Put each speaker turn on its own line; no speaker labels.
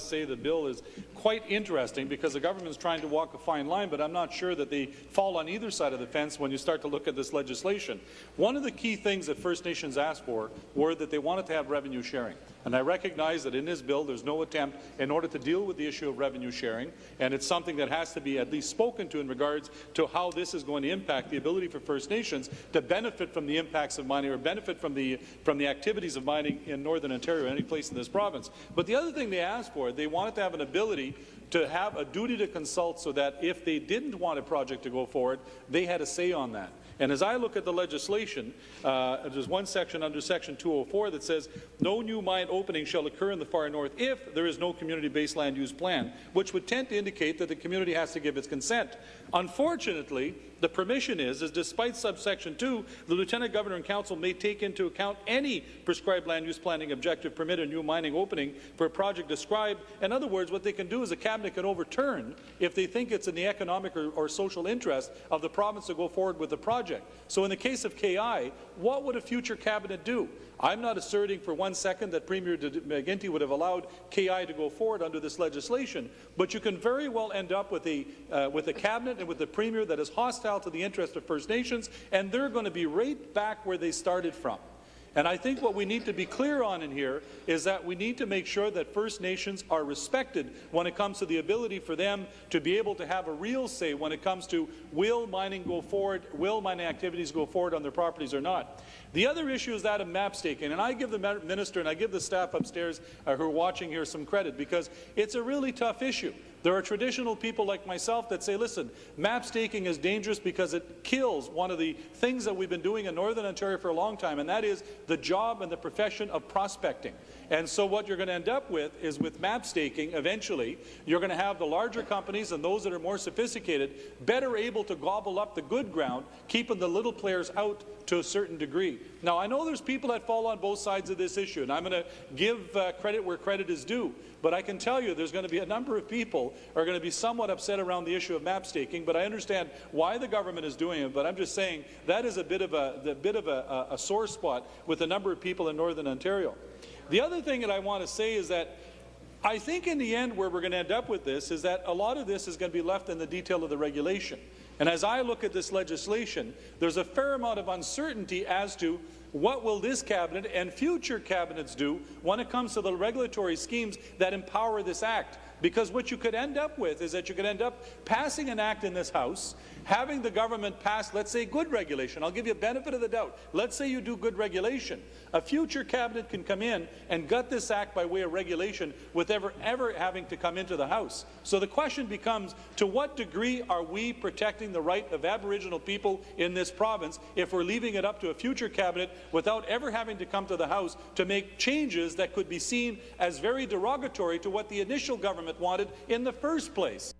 say the bill is quite interesting because the government is trying to walk a fine line, but I'm not sure that they fall on either side of the fence when you start to look at this legislation. One of the key things that First Nations asked for were that they wanted to have revenue sharing. And I recognize that in this bill there's no attempt in order to deal with the issue of revenue sharing, and it's something that has to be at least spoken to in regards to how this is going to impact the ability for First Nations to benefit from the impacts of mining or benefit from the activities of mining in Northern Ontario or any place in this province. But the other thing they asked for, they wanted to have an ability to have a duty to consult so that if they didn't want a project to go forward, they had a say on that. And as I look at the legislation, there's one section under Section 204 that says, no new mine opening shall occur in the far north if there is no community-based land use plan, which would tend to indicate that the community has to give its consent. Unfortunately, the permission is despite subsection 2, the Lieutenant Governor and Council may take into account any prescribed land use planning objective permit a new mining opening for a project described. In other words, what they can do is the Cabinet can overturn if they think it's in the economic or social interest of the province to go forward with the project. So in the case of KI, what would a future Cabinet do? I'm not asserting for one second that Premier McGuinty would have allowed KI to go forward under this legislation, but you can very well end up with a Cabinet and with the Premier that is hostile to the interest of First Nations, and they're going to be right back where they started from. And I think what we need to be clear on in here is that we need to make sure that First Nations are respected when it comes to the ability for them to be able to have a real say when it comes to will mining go forward, will mining activities go forward on their properties or not. The other issue is that of map staking, and I give the minister and I give the staff upstairs who are watching here some credit because it's a really tough issue. There are traditional people like myself that say, listen, map staking is dangerous because it kills one of the things that we've been doing in Northern Ontario for a long time, and that is the job and the profession of prospecting. And so what you're going to end up with is with map staking, eventually, you're going to have the larger companies and those that are more sophisticated better able to gobble up the good ground, keeping the little players out to a certain degree. Now, I know there's people that fall on both sides of this issue, and I'm going to give credit where credit is due. But I can tell you there's going to be a number of people who are going to be somewhat upset around the issue of map staking, but I understand why the government is doing it. But I'm just saying that is a bit of a sore spot with a number of people in Northern Ontario. The other thing that I want to say is that I think in the end where we're going to end up with this is that a lot of this is going to be left in the detail of the regulation. And as I look at this legislation, there's a fair amount of uncertainty as to what will this Cabinet and future Cabinets do when it comes to the regulatory schemes that empower this Act. Because what you could end up with is that you could end up passing an Act in this House, having the government pass, let's say, good regulation. I'll give you a benefit of the doubt. Let's say you do good regulation. A future Cabinet can come in and gut this Act by way of regulation without ever having to come into the House. So the question becomes, to what degree are we protecting the right of Aboriginal people in this province if we're leaving it up to a future Cabinet without ever having to come to the House to make changes that could be seen as very derogatory to what the initial government wanted in the first place?